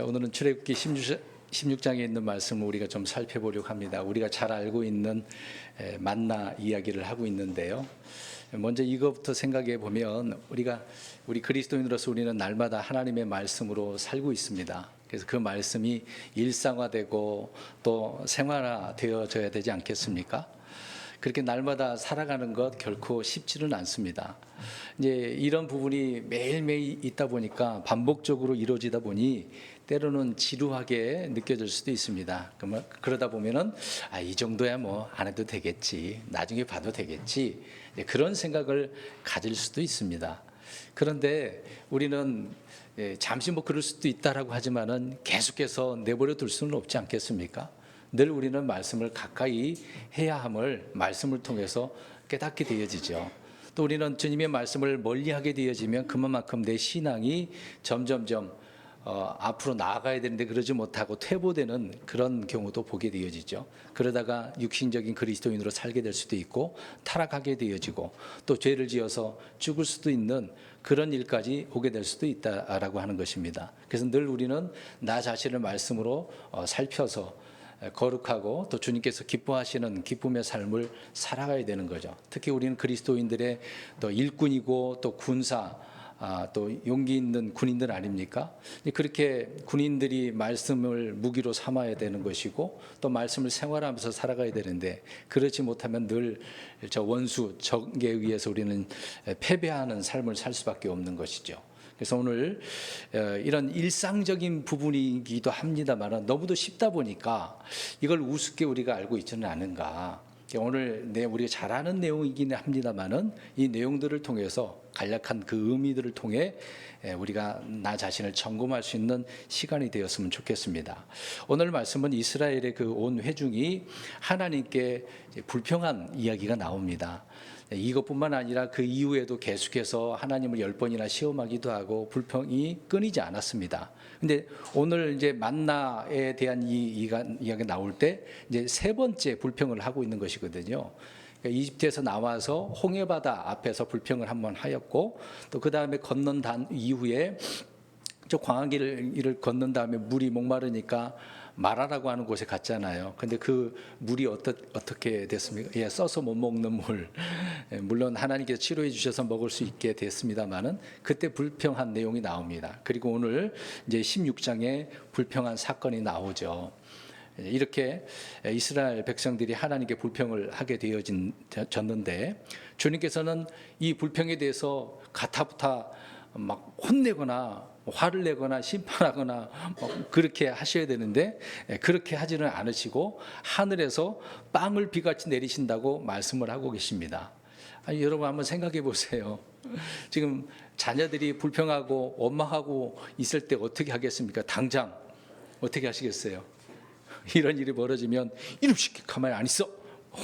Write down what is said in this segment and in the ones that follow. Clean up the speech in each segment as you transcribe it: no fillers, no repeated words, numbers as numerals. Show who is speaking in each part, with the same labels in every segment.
Speaker 1: 오늘은 출애굽기 16장에 있는 말씀을 우리가 좀 살펴보려고 합니다. 우리가 잘 알고 있는 만나 이야기를 하고 있는데요. 먼저 이것부터 생각해 보면 우리 그리스도인으로서 우리는 날마다 하나님의 말씀으로 살고 있습니다. 그래서 그 말씀이 일상화되고 또 생활화되어져야 되지 않겠습니까? 그렇게 날마다 살아가는 것 결코 쉽지는 않습니다. 이제 이런 부분이 매일매일 있다 보니까 반복적으로 이루어지다 보니 때로는 지루하게 느껴질 수도 있습니다. 그러다 보면은 이 정도야 뭐 안 해도 되겠지, 나중에 봐도 되겠지, 그런 생각을 가질 수도 있습니다. 그런데 우리는 잠시 뭐 그럴 수도 있다라고 하지만은 계속해서 내버려 둘 수는 없지 않겠습니까? 늘 우리는 말씀을 가까이 해야 함을 말씀을 통해서 깨닫게 되어지죠. 또 우리는 주님의 말씀을 멀리하게 되어지면 그만큼 내 신앙이 점점점 앞으로 나아가야 되는데 그러지 못하고 퇴보되는 그런 경우도 보게 되어지죠. 그러다가 육신적인 그리스도인으로 살게 될 수도 있고 타락하게 되어지고 또 죄를 지어서 죽을 수도 있는 그런 일까지 오게 될 수도 있다라고 하는 것입니다. 그래서 늘 우리는 나 자신을 말씀으로 살펴서 거룩하고 또 주님께서 기뻐하시는 기쁨의 삶을 살아가야 되는 거죠. 특히 우리는 그리스도인들의 또 일꾼이고 또 군사 또 용기 있는 군인들 아닙니까? 그렇게 군인들이 말씀을 무기로 삼아야 되는 것이고 또 말씀을 생활하면서 살아가야 되는데 그렇지 못하면 늘 저 원수 적에 의해서 우리는 패배하는 삶을 살 수밖에 없는 것이죠. 그래서 오늘 이런 일상적인 부분이기도 합니다만 너무도 쉽다 보니까 이걸 우습게 우리가 알고 있지는 않은가. 오늘 우리가 잘 아는 내용이긴 합니다만은 이 내용들을 통해서 간략한 그 의미들을 통해 우리가 나 자신을 점검할 수 있는 시간이 되었으면 좋겠습니다. 오늘 말씀은 이스라엘의 그 온 회중이 하나님께 불평한 이야기가 나옵니다. 이것뿐만 아니라 그 이후에도 계속해서 하나님을 10번이나 시험하기도 하고 불평이 끊이지 않았습니다. 근데 오늘 이제 만나에 대한 이야기가 나올 때 이제 세 번째 불평을 하고 있는 것이거든요. 그러니까 이집트에서 나와서 홍해바다 앞에서 불평을 한번 하였고 또 그 다음에 건넌 이후에 저 광야길을 건넌 다음에 물이 목마르니까 마라라고 하는 곳에 갔잖아요. 근데 그 물이 어떻게 됐습니까? 써서 못 먹는 물. 물론 하나님께서 치료해 주셔서 먹을 수 있게 됐습니다만은 그때 불평한 내용이 나옵니다. 그리고 오늘 이제 16장에 불평한 사건이 나오죠. 이렇게 이스라엘 백성들이 하나님께 불평을 하게 되어졌는데 주님께서는 이 불평에 대해서 가타부타 막 혼내거나 화를 내거나 심판하거나 그렇게 하셔야 되는데 그렇게 하지는 않으시고 하늘에서 빵을 비같이 내리신다고 말씀을 하고 계십니다. 여러분 한번 생각해 보세요. 지금 자녀들이 불평하고 원망하고 있을 때 어떻게 하겠습니까? 당장 어떻게 하시겠어요? 이런 일이 벌어지면 이놈 새끼 가만히 안 있어,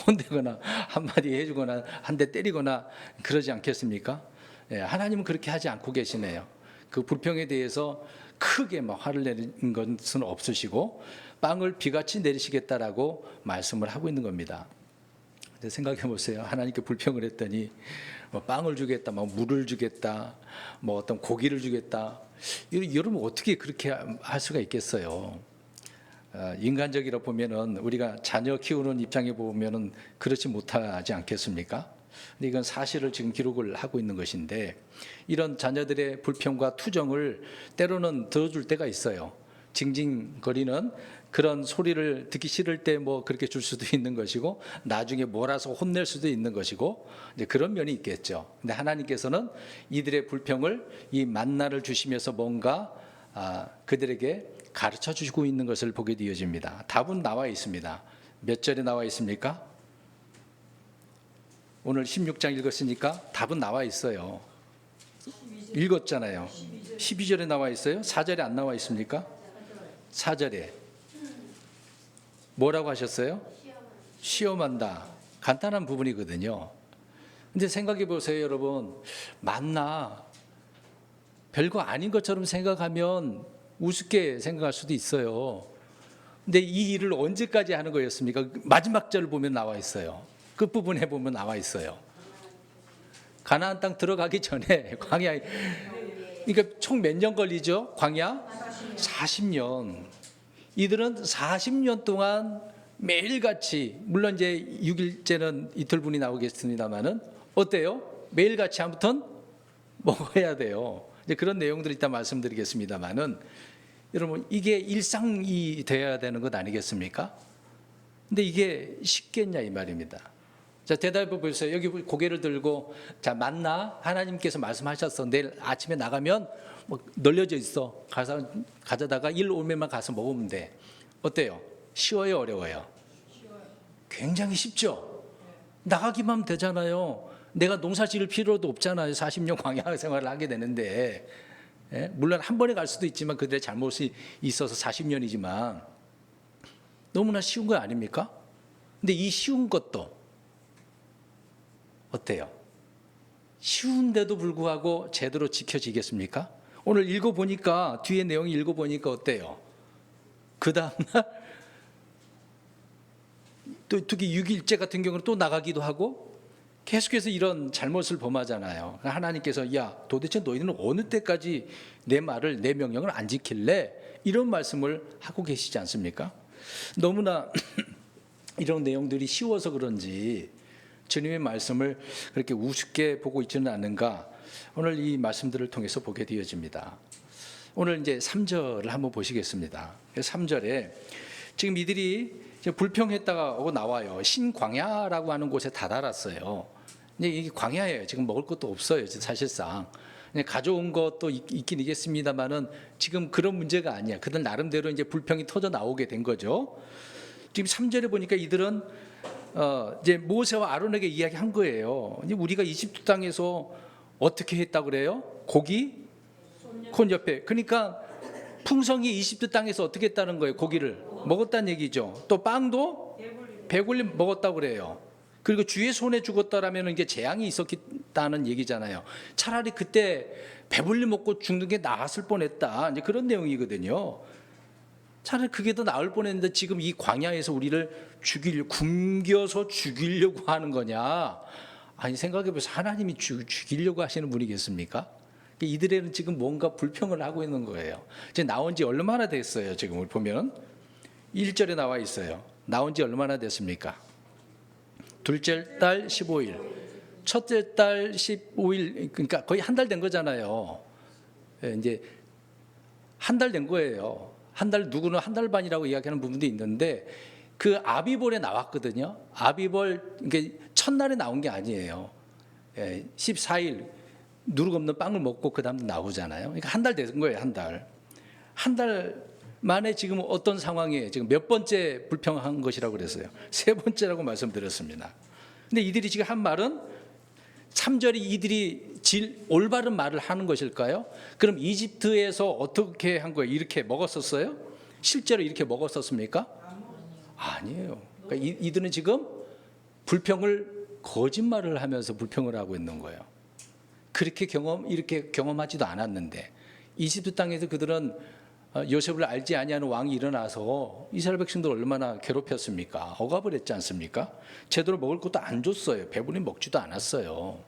Speaker 1: 혼내거나 한마디 해주거나 한 대 때리거나 그러지 않겠습니까? 하나님은 그렇게 하지 않고 계시네요. 그 불평에 대해서 크게 막 화를 내는 것은 없으시고 빵을 비같이 내리시겠다라고 말씀을 하고 있는 겁니다. 근데 생각해 보세요. 하나님께 불평을 했더니 뭐 빵을 주겠다, 뭐 물을 주겠다, 뭐 어떤 고기를 주겠다. 여러분 어떻게 그렇게 할 수가 있겠어요? 인간적으로 보면은 우리가 자녀 키우는 입장에 보면은 그렇지 못하지 않겠습니까? 근데 이건 사실을 지금 기록을 하고 있는 것인데 이런 자녀들의 불평과 투정을 때로는 들어줄 때가 있어요. 징징거리는 그런 소리를 듣기 싫을 때 뭐 그렇게 줄 수도 있는 것이고 나중에 몰아서 혼낼 수도 있는 것이고 이제 그런 면이 있겠죠. 근데 하나님께서는 이들의 불평을 이 만나를 주시면서 뭔가 그들에게 가르쳐 주시고 있는 것을 보게 되어집니다. 답은 나와 있습니다. 몇 절에 나와 있습니까? 오늘 16장 읽었으니까 답은 나와 있어요. 읽었잖아요. 12절에 나와 있어요? 4절에 안 나와 있습니까? 4절에 뭐라고 하셨어요? 시험한다. 간단한 부분이거든요. 근데 생각해 보세요, 여러분. 만나 별거 아닌 것처럼 생각하면 우습게 생각할 수도 있어요. 근데 이 일을 언제까지 하는 거였습니까? 마지막 절을 보면 나와 있어요. 끝부분에 보면 나와 있어요. 가나안 땅 들어가기 전에 광야에 그러니까 총 몇 년 걸리죠? 광야? 40년. 이들은 40년 동안 매일같이, 물론 이제 6일째는 이틀분이 나오겠습니다만은 어때요? 매일같이 아무튼 먹어야 돼요. 이제 그런 내용들이 있다 말씀드리겠습니다만은, 여러분 이게 일상이 되어야 되는 것 아니겠습니까? 근데 이게 쉽겠냐 이 말입니다. 자, 대답해 보세요. 여기 고개를 들고, 자, 맞나? 하나님께서 말씀하셨어. 내일 아침에 나가면 뭐 널려져 있어. 가져다가 일 오면만 가서 먹으면 돼. 어때요? 쉬워요, 어려워요? 굉장히 쉽죠. 나가기만 하면 되잖아요. 내가 농사 지을 필요도 없잖아요. 40년 광야 생활을 하게 되는데. 예? 물론 한 번에 갈 수도 있지만 그들의 잘못이 있어서 40년이지만 너무나 쉬운 거 아닙니까? 근데 이 쉬운 것도 어때요? 쉬운데도 불구하고 제대로 지켜지겠습니까? 오늘 읽어보니까, 뒤에 내용 읽어보니까 어때요? 그 다음날 또 특히 6일째 같은 경우는 또 나가기도 하고 계속해서 이런 잘못을 범하잖아요. 하나님께서 야, 도대체 너희는 어느 때까지 내 말을, 내 명령을 안 지킬래? 이런 말씀을 하고 계시지 않습니까? 너무나 이런 내용들이 쉬워서 그런지 주님의 말씀을 그렇게 우습게 보고 있지는 않은가, 오늘 이 말씀들을 통해서 보게 되어집니다. 오늘 이제 3절을 한번 보시겠습니다. 3절에 지금 이들이 불평했다고 나와요. 신광야라고 하는 곳에 다다랐어요. 이게 광야예요. 지금 먹을 것도 없어요. 사실상 가져온 것도 있긴 있겠습니다만은 지금 그런 문제가 아니야. 그들 나름대로 이제 불평이 터져 나오게 된 거죠. 지금 3절에 보니까 이들은 이제 모세와 아론에게 이야기한 거예요. 우리가 이집트 땅에서 어떻게 했다 그래요? 고기 콘 옆에. 그러니까 풍성이 이집트 땅에서 어떻게 했다는 거예요? 고기를 먹었다는 얘기죠. 또 빵도 배불리 먹었다고 그래요. 그리고 주의 손에 죽었다라면 이게 재앙이 있었다는 얘기잖아요. 차라리 그때 배불리 먹고 죽는 게 나았을 뻔했다. 이제 그런 내용이거든요. 차라리 그게 더 나을 뻔했는데 지금 이 광야에서 우리를 굶겨서 죽이려고 하는 거냐? 아니, 생각해보세요. 하나님이 죽이려고 하시는 분이겠습니까? 이들에는 지금 뭔가 불평을 하고 있는 거예요. 이제 나온 지 얼마나 됐어요? 지금 우리 보면 1절에 나와 있어요. 나온 지 얼마나 됐습니까? 둘째 달 15일, 첫째 달 15일, 그러니까 거의 한 달 된 거잖아요. 이제 한 달 된 거예요. 한 달, 누구는 한 달 반이라고 이야기하는 부분도 있는데 그 아비벌에 나왔거든요. 아비벌, 그러니까 첫날에 나온 게 아니에요. 14일 누룩 없는 빵을 먹고 그 다음에 나오잖아요. 그러니까 한 달 된 거예요. 한 달. 한 달 만에 지금 어떤 상황이에요? 지금 몇 번째 불평한 것이라고 그랬어요? 세 번째라고 말씀드렸습니다. 근데 이들이 지금 한 말은 3절이 이들이 올바른 말을 하는 것일까요? 그럼 이집트에서 어떻게 한 거예요? 이렇게 먹었었어요? 실제로 이렇게 먹었었습니까? 아니에요. 그러니까 이들은 지금 불평을, 거짓말을 하면서 불평을 하고 있는 거예요. 이렇게 경험하지도 않았는데 이집트 땅에서 그들은 요셉을 알지 아니하는 왕이 일어나서 이스라엘 백성들 얼마나 괴롭혔습니까? 억압을 했지 않습니까? 제대로 먹을 것도 안 줬어요. 배불리 먹지도 않았어요.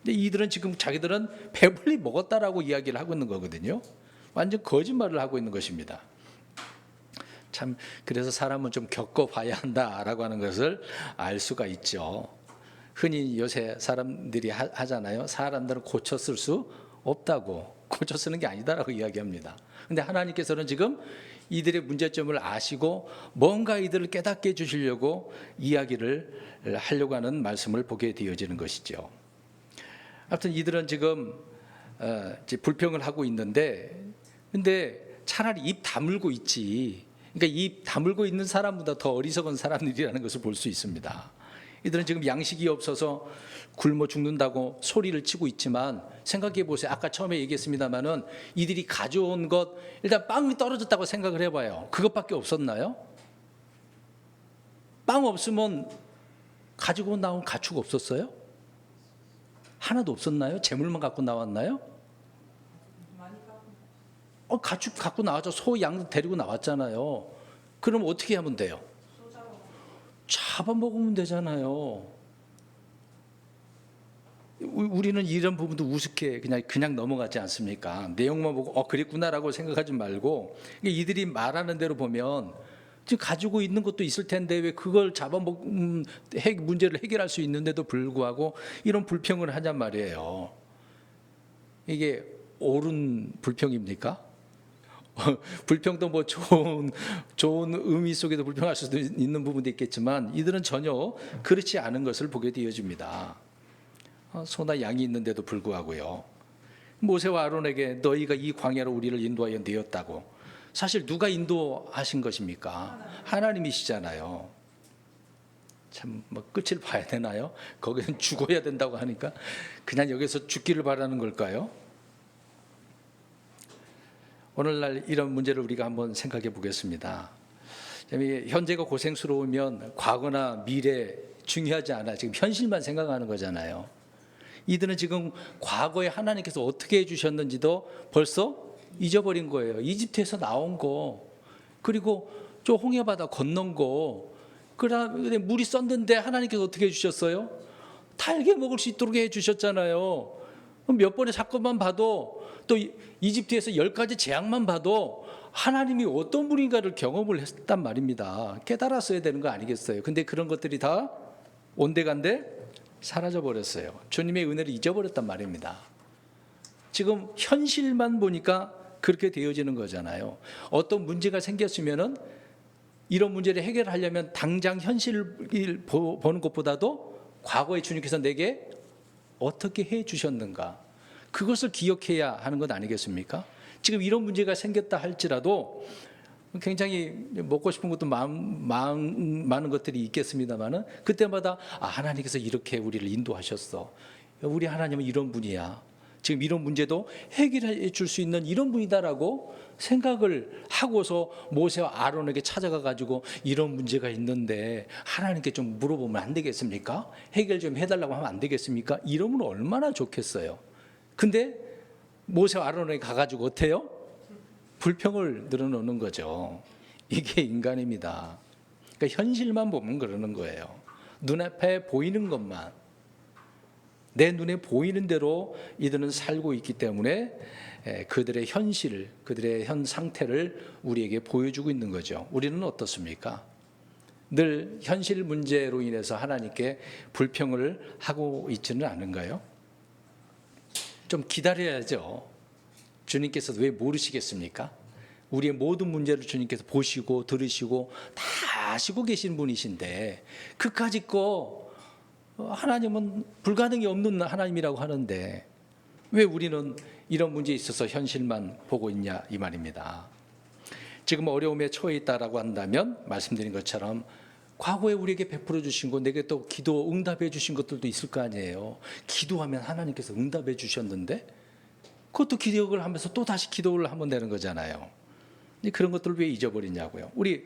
Speaker 1: 근데 이들은 지금 자기들은 배불리 먹었다라고 이야기를 하고 있는 거거든요. 완전 거짓말을 하고 있는 것입니다. 참, 그래서 사람은 좀 겪어봐야 한다라고 하는 것을 알 수가 있죠. 흔히 요새 사람들이 하잖아요. 사람들은 고쳐 쓸 수 없다고, 고쳐 쓰는 게 아니다라고 이야기합니다. 근데 하나님께서는 지금 이들의 문제점을 아시고 뭔가 이들을 깨닫게 해주시려고 이야기를 하려고 하는 말씀을 보게 되어지는 것이죠. 아무튼 이들은 지금 불평을 하고 있는데, 근데 차라리 입 다물고 있지. 그러니까 입 다물고 있는 사람보다 더 어리석은 사람들이라는 것을 볼 수 있습니다. 이들은 지금 양식이 없어서 굶어 죽는다고 소리를 치고 있지만, 생각해 보세요. 아까 처음에 얘기했습니다마는 이들이 가져온 것, 일단 빵이 떨어졌다고 생각을 해봐요. 그것밖에 없었나요? 빵 없으면 가지고 나온 가축 없었어요? 하나도 없었나요? 재물만 갖고 나왔나요? 가축 갖고 나왔죠. 소, 양 데리고 나왔잖아요. 그럼 어떻게 하면 돼요? 잡아먹으면 되잖아요. 우리는 이런 부분도 우습게 그냥 넘어가지 않습니까? 내용만 보고 그랬구나라고 생각하지 말고 이들이 말하는 대로 보면 지금 가지고 있는 것도 있을 텐데 왜 그걸 문제를 해결할 수 있는데도 불구하고 이런 불평을 하냔 말이에요. 이게 옳은 불평입니까? 불평도 뭐 좋은 의미 속에도 불평할 수도 있는 부분도 있겠지만 이들은 전혀 그렇지 않은 것을 보게 되어집니다. 소나 양이 있는데도 불구하고요. 모세와 아론에게 너희가 이 광야로 우리를 인도하여 내었다고. 사실 누가 인도하신 것입니까? 하나님이시잖아요. 참 뭐 끝을 봐야 되나요? 거기는 죽어야 된다고 하니까 그냥 여기서 죽기를 바라는 걸까요? 오늘날 이런 문제를 우리가 한번 생각해 보겠습니다. 현재가 고생스러우면 과거나 미래 중요하지 않아. 지금 현실만 생각하는 거잖아요. 이들은 지금 과거에 하나님께서 어떻게 해주셨는지도 벌써 잊어버린 거예요. 이집트에서 나온 거, 그리고 저 홍해바다 건넌 거, 그다음에 물이 썩는데 하나님께서 어떻게 해주셨어요? 달게 먹을 수 있도록 해주셨잖아요. 몇 번의 사건만 봐도 또 이집트에서 10가지 재앙만 봐도 하나님이 어떤 분인가를 경험을 했단 말입니다. 깨달았어야 되는 거 아니겠어요? 근데 그런 것들이 다 온데간데 사라져 버렸어요. 주님의 은혜를 잊어버렸단 말입니다. 지금 현실만 보니까 그렇게 되어지는 거잖아요. 어떤 문제가 생겼으면은 이런 문제를 해결하려면 당장 현실을 보는 것보다도 과거에 주님께서 내게 어떻게 해 주셨는가, 그것을 기억해야 하는 것 아니겠습니까? 지금 이런 문제가 생겼다 할지라도 굉장히 먹고 싶은 것도 많은 것들이 있겠습니다만은 그때마다 하나님께서 이렇게 우리를 인도하셨어. 우리 하나님은 이런 분이야. 지금 이런 문제도 해결해 줄 수 있는 이런 분이다라고 생각을 하고서 모세와 아론에게 찾아가 가지고 이런 문제가 있는데 하나님께 좀 물어보면 안 되겠습니까? 해결 좀 해달라고 하면 안 되겠습니까? 이러면 얼마나 좋겠어요. 근데 모세와 아론에게 가가지고 어때요? 불평을 늘어놓는 거죠. 이게 인간입니다. 그러니까 현실만 보면 그러는 거예요. 눈앞에 보이는 것만, 내 눈에 보이는 대로 이들은 살고 있기 때문에 그들의 현실, 그들의 현 상태를 우리에게 보여주고 있는 거죠. 우리는 어떻습니까? 늘 현실 문제로 인해서 하나님께 불평을 하고 있지는 않은가요? 좀 기다려야죠. 주님께서도 왜 모르시겠습니까? 우리의 모든 문제를 주님께서 보시고 들으시고 다 아시고 계신 분이신데 그까짓 거 하나님은 불가능이 없는 하나님이라고 하는데 왜 우리는 이런 문제에 있어서 현실만 보고 있냐 이 말입니다. 지금 어려움에 처해 있다라고 한다면 말씀드린 것처럼 과거에 우리에게 베풀어 주신 거, 내게 또 기도 응답해 주신 것들도 있을 거 아니에요. 기도하면 하나님께서 응답해 주셨는데 그것도 기억을 하면서 또 다시 기도를 하면 되는 거잖아요. 그런 것들을 왜 잊어버리냐고요. 우리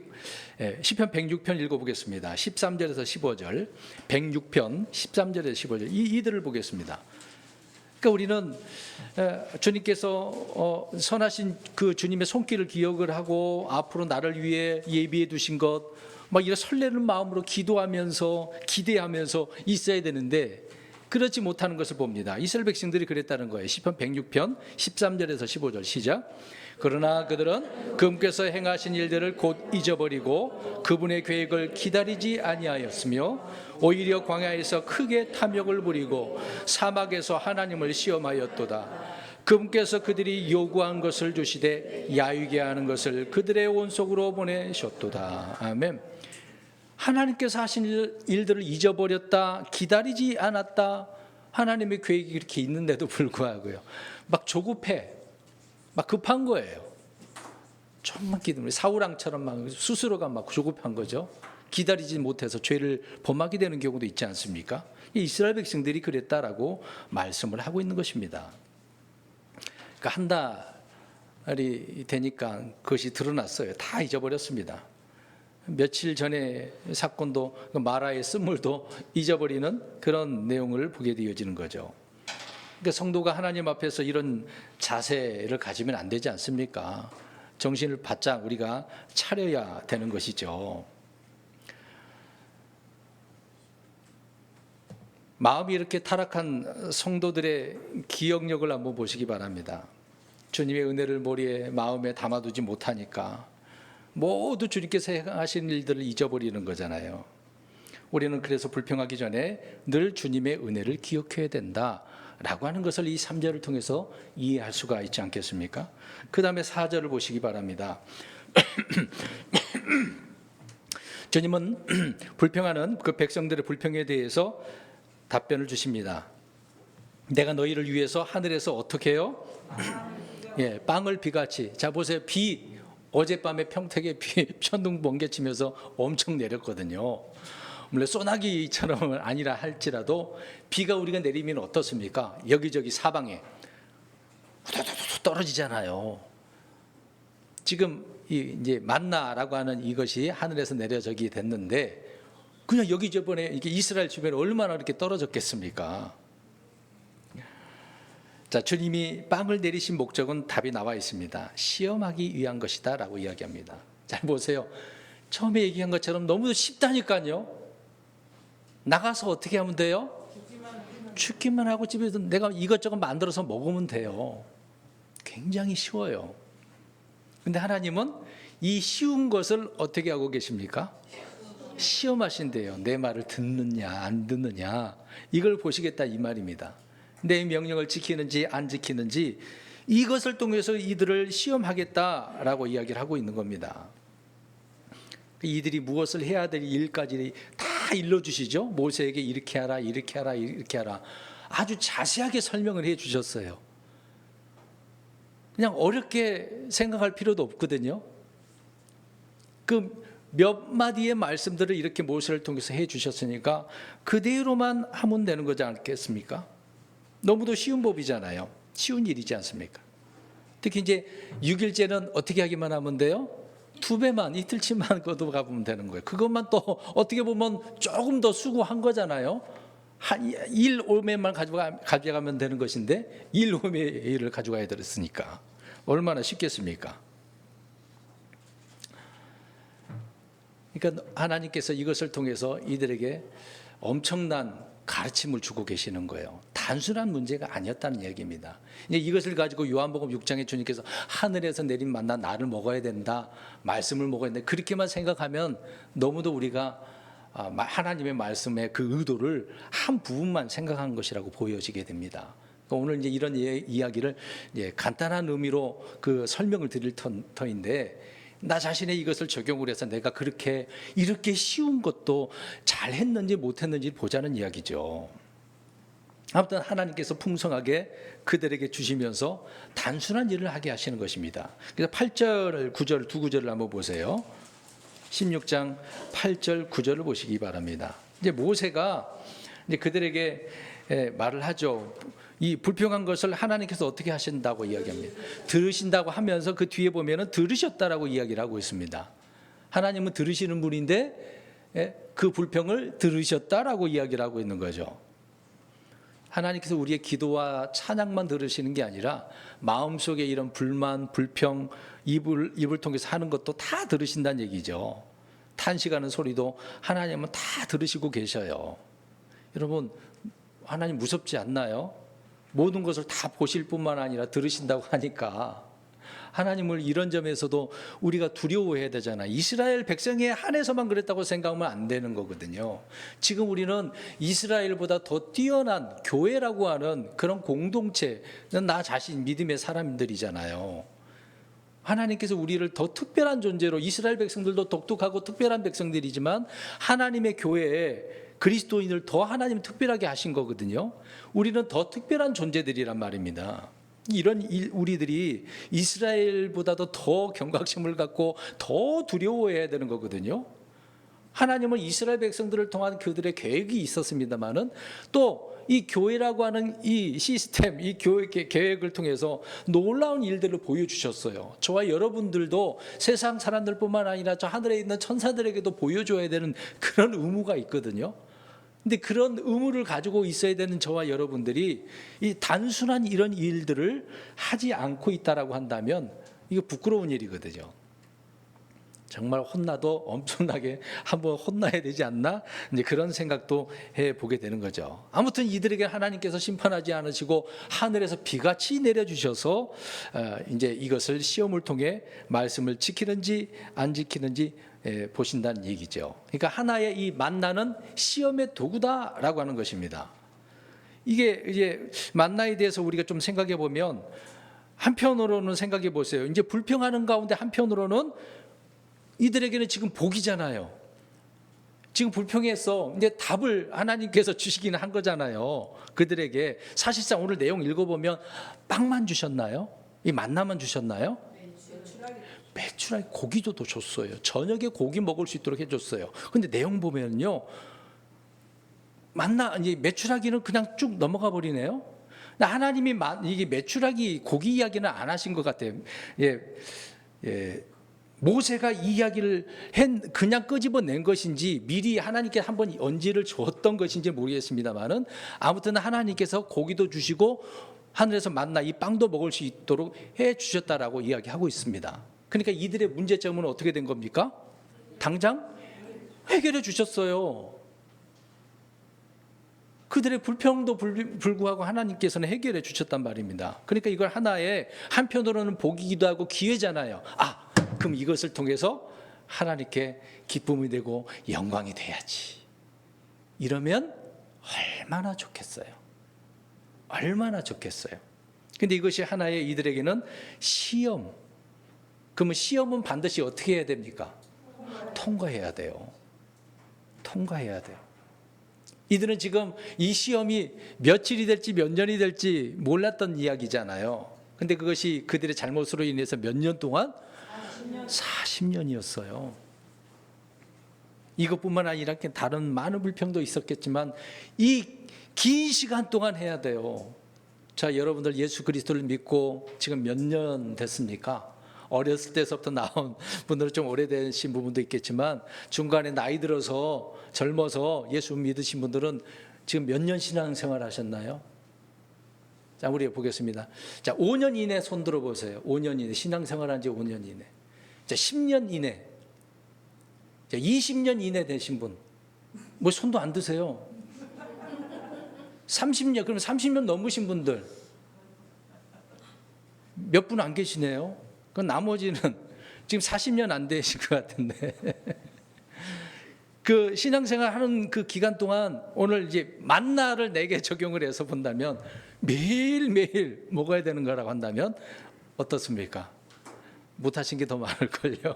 Speaker 1: 시편 106편 읽어보겠습니다. 13절에서 15절, 106편 13절에서 15절 이들을 보겠습니다. 그러니까 우리는 주님께서 선하신 그 주님의 손길을 기억을 하고 앞으로 나를 위해 예비해 두신 것, 막 이런 설레는 마음으로 기도하면서 기대하면서 있어야 되는데 그렇지 못하는 것을 봅니다. 이스라엘 백성들이 그랬다는 거예요. 시편 106편 13절에서 15절 시작. 그러나 그들은 그분께서 행하신 일들을 곧 잊어버리고 그분의 계획을 기다리지 아니하였으며 오히려 광야에서 크게 탐욕을 부리고 사막에서 하나님을 시험하였도다. 그분께서 그들이 요구한 것을 주시되 야유게 하는 것을 그들의 온 속으로 보내셨도다. 아멘. 하나님께서 하신 일들을 잊어버렸다, 기다리지 않았다. 하나님의 계획이 이렇게 있는데도 불구하고요, 막 조급해, 막 급한 거예요. 좀만 기다리면 사울왕처럼 막 스스로가 막 조급한 거죠. 기다리지 못해서 죄를 범하게 되는 경우도 있지 않습니까? 이스라엘 백성들이 그랬다라고 말씀을 하고 있는 것입니다. 그러니까 한 달이 되니까 그것이 드러났어요. 다 잊어버렸습니다. 며칠 전에 사건도 마라의 쓴물도 잊어버리는 그런 내용을 보게 되어지는 거죠. 그러니까 성도가 하나님 앞에서 이런 자세를 가지면 안 되지 않습니까? 정신을 바짝 우리가 차려야 되는 것이죠. 마음이 이렇게 타락한 성도들의 기억력을 한번 보시기 바랍니다. 주님의 은혜를 머리에 마음에 담아두지 못하니까 모두 주님께서 하신 일들을 잊어버리는 거잖아요. 우리는 그래서 불평하기 전에 늘 주님의 은혜를 기억해야 된다라고 하는 것을 이 3절을 통해서 이해할 수가 있지 않겠습니까? 그 다음에 4절을 보시기 바랍니다. 주님은 불평하는 그 백성들의 불평에 대해서 답변을 주십니다. 내가 너희를 위해서 하늘에서 어떻게 해요? 빵을 비같이. 자 보세요. 비 어젯밤에 평택에 비 천둥 번개 치면서 엄청 내렸거든요. 물론 소나기처럼은 아니라 할지라도 비가 우리가 내리면 어떻습니까? 여기저기 사방에 후두두두 떨어지잖아요. 지금 이제 만나라고 하는 이것이 하늘에서 내려져게 됐는데 그냥 여기 저번에 이게 이스라엘 주변에 얼마나 이렇게 떨어졌겠습니까? 자, 주님이 빵을 내리신 목적은 답이 나와 있습니다. 시험하기 위한 것이다라고 이야기합니다. 잘 보세요. 처음에 얘기한 것처럼 너무 쉽다니까요. 나가서 어떻게 하면 돼요? 죽기만 하고 집에서 내가 이것저것 만들어서 먹으면 돼요. 굉장히 쉬워요. 근데 하나님은 이 쉬운 것을 어떻게 하고 계십니까? 시험하신대요. 내 말을 듣느냐 안 듣느냐 이걸 보시겠다 이 말입니다. 내 명령을 지키는지 안 지키는지 이것을 통해서 이들을 시험하겠다라고 이야기를 하고 있는 겁니다. 이들이 무엇을 해야 될 일까지 다 일러주시죠. 모세에게 이렇게 하라 이렇게 하라 이렇게 하라 아주 자세하게 설명을 해 주셨어요. 그냥 어렵게 생각할 필요도 없거든요. 그 몇 마디의 말씀들을 이렇게 모세를 통해서 해 주셨으니까 그대로만 하면 되는 거지 않겠습니까? 너무도 쉬운 법이잖아요. 쉬운 일이지 않습니까? 특히 이제 6일째는 어떻게 하기만 하면 돼요? 2배만 이틀치만 거둬가보면 되는 거예요. 그것만 또 어떻게 보면 조금 더 수고한 거잖아요. 한 1호매만 가져가면 되는 것인데 1호매를 가져가야 되었으니까 얼마나 쉽겠습니까? 그러니까 하나님께서 이것을 통해서 이들에게 엄청난 가르침을 주고 계시는 거예요. 단순한 문제가 아니었다는 얘기입니다. 이제 이것을 가지고 요한복음 6장에 주님께서 하늘에서 내린 만나 나를 먹어야 된다, 말씀을 먹어야 된다 그렇게만 생각하면 너무도 우리가 하나님의 말씀의 그 의도를 한 부분만 생각한 것이라고 보여지게 됩니다. 오늘 이제 이런 이야기를 간단한 의미로 그 설명을 드릴 터인데 나 자신의 이것을 적용을 해서 내가 그렇게 이렇게 쉬운 것도 잘했는지 못했는지 보자는 이야기죠. 아무튼 하나님께서 풍성하게 그들에게 주시면서 단순한 일을 하게 하시는 것입니다. 그래서 8절, 9절 두 구절을 한번 보세요. 16장 8절, 9절을 보시기 바랍니다. 이제 모세가 이제 그들에게 말을 하죠. 이 불평한 것을 하나님께서 어떻게 하신다고 이야기합니다. 들으신다고 하면서 그 뒤에 보면은 들으셨다라고 이야기를 하고 있습니다. 하나님은 들으시는 분인데 그 불평을 들으셨다라고 이야기를 하고 있는 거죠. 하나님께서 우리의 기도와 찬양만 들으시는 게 아니라 마음속에 이런 불만, 불평, 입을 통해서 하는 것도 다 들으신다는 얘기죠. 탄식하는 소리도 하나님은 다 들으시고 계셔요. 여러분, 하나님 무섭지 않나요? 모든 것을 다 보실 뿐만 아니라 들으신다고 하니까 하나님을 이런 점에서도 우리가 두려워해야 되잖아요. 이스라엘 백성에 한해서만 그랬다고 생각하면 안 되는 거거든요. 지금 우리는 이스라엘보다 더 뛰어난 교회라고 하는 그런 공동체는 나 자신 믿음의 사람들이잖아요. 하나님께서 우리를 더 특별한 존재로 이스라엘 백성들도 독특하고 특별한 백성들이지만 하나님의 교회에 그리스도인을 더 하나님 특별하게 하신 거거든요. 우리는 더 특별한 존재들이란 말입니다. 이런 우리들이 이스라엘보다도 더 경각심을 갖고 더 두려워해야 되는 거거든요. 하나님은 이스라엘 백성들을 통한 그들의 계획이 있었습니다만은 또 이 교회라고 하는 이 시스템, 이 교회 계획을 통해서 놀라운 일들을 보여주셨어요. 저와 여러분들도 세상 사람들뿐만 아니라 저 하늘에 있는 천사들에게도 보여줘야 되는 그런 의무가 있거든요. 근데 그런 의무를 가지고 있어야 되는 저와 여러분들이 이 단순한 이런 일들을 하지 않고 있다라고 한다면 이거 부끄러운 일이거든요. 정말 혼나도 엄청나게 한번 혼나야 되지 않나? 이제 그런 생각도 해보게 되는 거죠. 아무튼 이들에게 하나님께서 심판하지 않으시고 하늘에서 비같이 내려주셔서 이제 이것을 시험을 통해 말씀을 지키는지 안 지키는지 보신다는 얘기죠. 그러니까 하나의 이 만나는 시험의 도구다라고 하는 것입니다. 이게 이제 만나에 대해서 우리가 좀 생각해 보면 한편으로는 생각해 보세요. 이제 불평하는 가운데 한편으로는 이들에게는 지금 복이잖아요. 지금 불평해서 이제 답을 하나님께서 주시기는 한 거잖아요. 그들에게 사실상 오늘 내용 읽어보면 빵만 주셨나요? 이 만나만 주셨나요? 메추라기 고기도 더 줬어요. 저녁에 고기 먹을 수 있도록 해줬어요. 근데 내용 보면요, 만나 이제 메추라기는 그냥 쭉 넘어가 버리네요. 하나님이 이게 메추라기 고기 이야기는 안 하신 것 같아요. 예. 모세가 이 이야기를 그냥 끄집어낸 것인지 미리 하나님께 한번 언지를 줬던 것인지 모르겠습니다만은 아무튼 하나님께서 고기도 주시고 하늘에서 만나 이 빵도 먹을 수 있도록 해 주셨다라고 이야기하고 있습니다. 그러니까 이들의 문제점은 어떻게 된 겁니까? 당장 해결해 주셨어요. 그들의 불평도 불구하고 하나님께서는 해결해 주셨단 말입니다. 그러니까 이걸 하나의 한편으로는 복이기도 하고 기회잖아요. 그럼 이것을 통해서 하나님께 기쁨이 되고 영광이 돼야지. 이러면 얼마나 좋겠어요. 얼마나 좋겠어요. 근데 이것이 하나의 이들에게는 시험. 그러면 시험은 반드시 어떻게 해야 됩니까? 통과해야 돼요. 통과해야 돼요. 이들은 지금 이 시험이 며칠이 될지 몇 년이 될지 몰랐던 이야기잖아요. 근데 그것이 그들의 잘못으로 인해서 몇 년 동안 40년이었어요. 이것뿐만 아니라 다른 많은 불평도 있었겠지만 이 긴 시간 동안 해야 돼요. 자, 여러분들 예수 그리스도를 믿고 지금 몇 년 됐습니까? 어렸을 때서부터 나온 분들은 좀 오래되신 부분도 있겠지만 중간에 나이 들어서 젊어서 예수 믿으신 분들은 지금 몇 년 신앙생활 하셨나요? 자, 우리 보겠습니다. 자, 5년 이내 손 들어보세요. 5년 이내 신앙생활 한 지 5년 이내. 자, 10년 이내. 자, 20년 이내 되신 분. 뭐 손도 안 드세요. 30년, 그럼 30년 넘으신 분들 몇 분 안 계시네요. 그 나머지는 지금 40년 안 되실 것 같은데. 그 신앙생활 하는 그 기간 동안 오늘 이제 만나를 내게 적용을 해서 본다면 매일매일 먹어야 되는 거라고 한다면 어떻습니까? 못하신 게 더 많을걸요.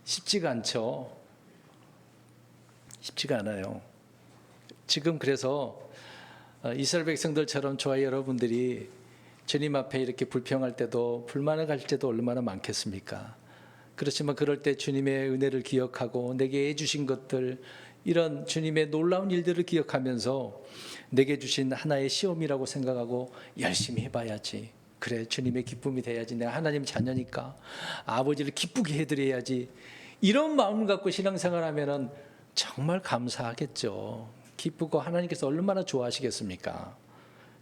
Speaker 1: 쉽지가 않죠. 쉽지가 않아요. 지금 그래서 이스라엘 백성들처럼 저와 여러분들이 주님 앞에 이렇게 불평할 때도 불만을 가질 때도 얼마나 많겠습니까? 그렇지만 그럴 때 주님의 은혜를 기억하고 내게 해주신 것들, 이런 주님의 놀라운 일들을 기억하면서 내게 주신 하나의 시험이라고 생각하고 열심히 해봐야지. 그래, 주님의 기쁨이 돼야지. 내가 하나님 자녀니까 아버지를 기쁘게 해드려야지. 이런 마음을 갖고 신앙생활하면 정말 감사하겠죠. 기쁘고 하나님께서 얼마나 좋아하시겠습니까?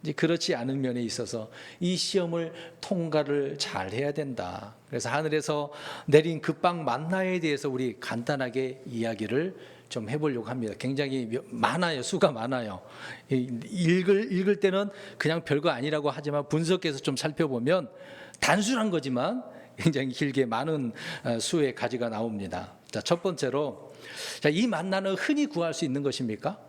Speaker 1: 이제 그렇지 않은 면에 있어서 이 시험을 통과를 잘 해야 된다. 그래서 하늘에서 내린 그 빵 만나에 대해서 우리 간단하게 이야기를 좀 해보려고 합니다. 굉장히 많아요. 수가 많아요. 읽을 때는 그냥 별거 아니라고 하지만 분석해서 좀 살펴보면 단순한 거지만 굉장히 길게 많은 수의 가지가 나옵니다. 자, 첫 번째로, 자, 이 만나는 흔히 구할 수 있는 것입니까?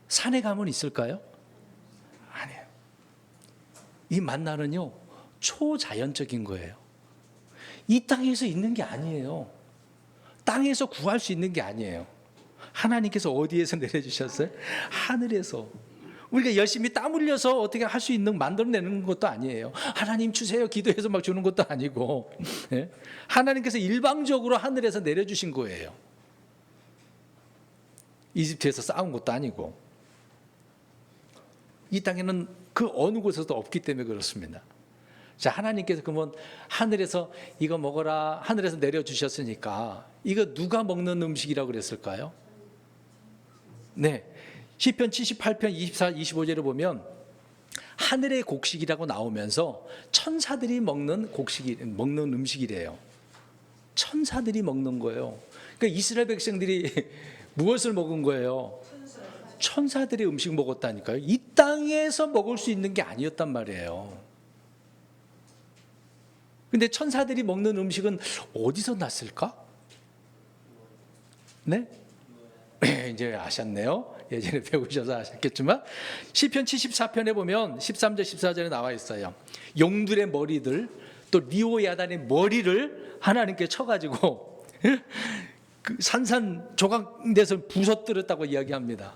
Speaker 1: 산에 가면 있을까요? 아니에요. 이 만나는요, 초자연적인 거예요. 이 땅에서 있는 게 아니에요. 땅에서 구할 수 있는 게 아니에요. 하나님께서 어디에서 내려주셨어요? 하늘에서. 우리가 열심히 땀 흘려서 어떻게 할 수 있는 만들어내는 것도 아니에요. 하나님 주세요 기도해서 막 주는 것도 아니고, 예? 하나님께서 일방적으로 하늘에서 내려주신 거예요. 이집트에서 쌓은 것도 아니고. 이 땅에는 그 어느 곳에서도 없기 때문에 그렇습니다. 자, 하나님께서 그러면 하늘에서 이거 먹어라, 하늘에서 내려주셨으니까 이거 누가 먹는 음식이라고 그랬을까요? 네, 시편 78편 24, 25절을 보면 하늘의 곡식이라고 나오면서 천사들이 먹는 먹는 음식이래요. 천사들이 먹는 거예요. 그러니까 이스라엘 백성들이 무엇을 먹은 거예요? 천사들의 음식 먹었다니까요. 이 땅에서 먹을 수 있는 게 아니었단 말이에요. 근데 천사들이 먹는 음식은 어디서 났을까? 네? 이제 아셨네요. 예전에 배우셔서 아셨겠지만 시편 74편에 보면 13절 14절에 나와 있어요. 용들의 머리들 또 리오야단의 머리를 하나님께 쳐가지고 그 산산조각내서 부서뜨렸다고 이야기합니다.